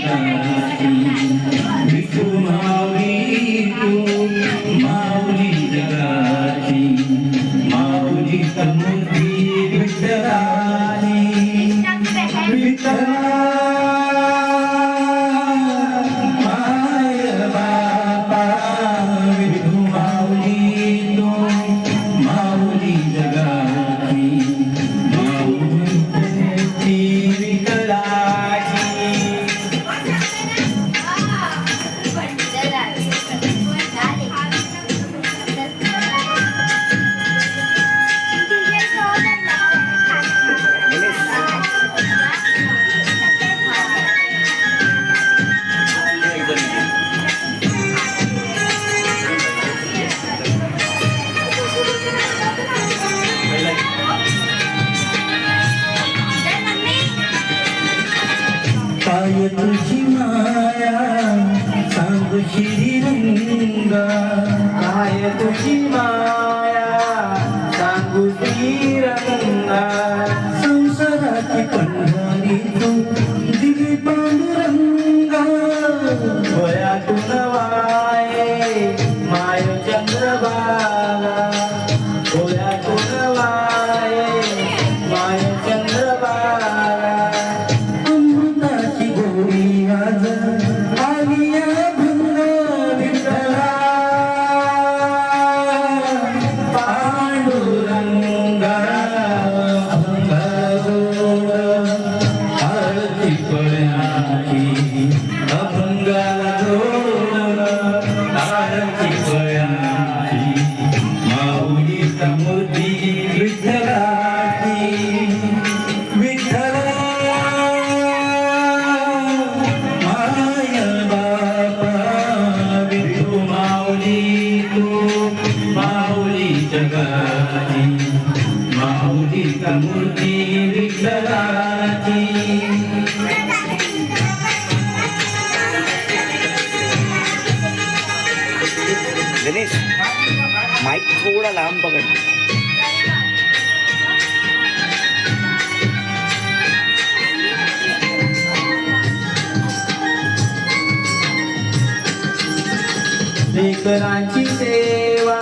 जगाची विठू माऊली तू माऊली जगाची माऊली मूर्ती विठ्ठलाची विठ्ठला माय बापा विठू माऊली तू माऊली जगाची माऊली विठ्ठलाची काय तुझी माया सांगू श्रीरंगा काय तुझी माया सांगू श्रीरंगा संसाराची पंढरी तू दिली पांडुरंगा डोळ्यातून वाये माय चंद्रभागा डोळ्यातून वाये माय चंद्रभागा अमृताची गोडी आज आली या भंग विठ्ठला पांडुरंगा भंग गोड आरती पळ्याची अभंग गोड आरती पळ्याची माऊली मूर्ती विठ्ठलाची विठ्ठला माय बापा विठू माऊली तू माऊली जगाची माऊली मूर्ती विठ्ठलाची गणेश माइक थोड़ा लांब पकड़ लेकरांची सेवा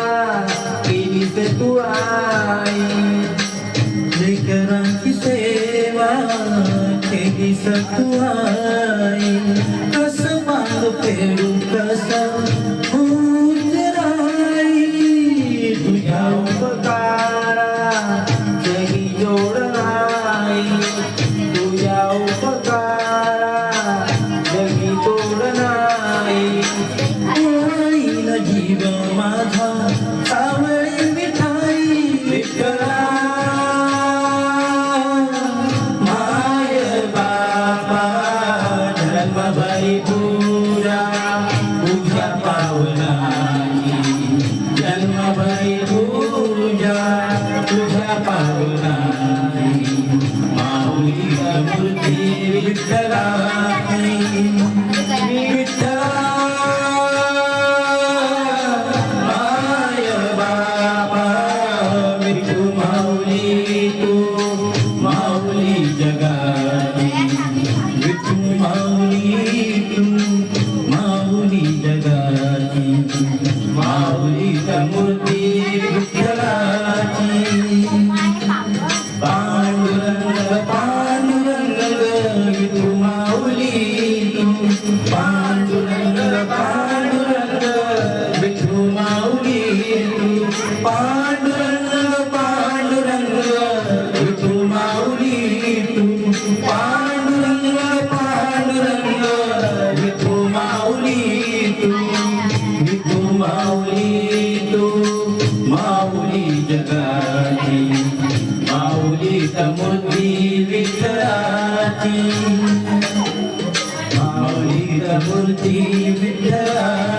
केलीस तू आई लेकरांची सेवा केली सतुआई कस बांध पेरू कसा उतराई तुझ्या उपकारा जगी जोड नाही तुझ्या उपकारा जगी जोड नाही आईला जीव माझा सावळी मिठाई विठ्ठला माय बापा जन्मभरी पूजा तुझ्या पावनाची जन्मभरी पूजा तुझ्या पावनाची माऊली मूर्ती विठ्ठलाची विठ्ठला माय बापा विठू माऊली तू माऊली जगाची विठू माऊली तू माऊली जगाची माऊली मूर्ती विठ्ठलाची पांडुरंग पांडुरंग विठू माऊली तू पांडुरंग पांडुरंग विठू माऊली तू पांडुरंग पांडुरंग विठू माऊली तू पांडुरंग पांडुरंग विठू माऊली तू विठू माऊली तू माऊली जगाची माऊली मूर्ती विठ्ठलाची माऊली मूर्ती विठ्ठलाची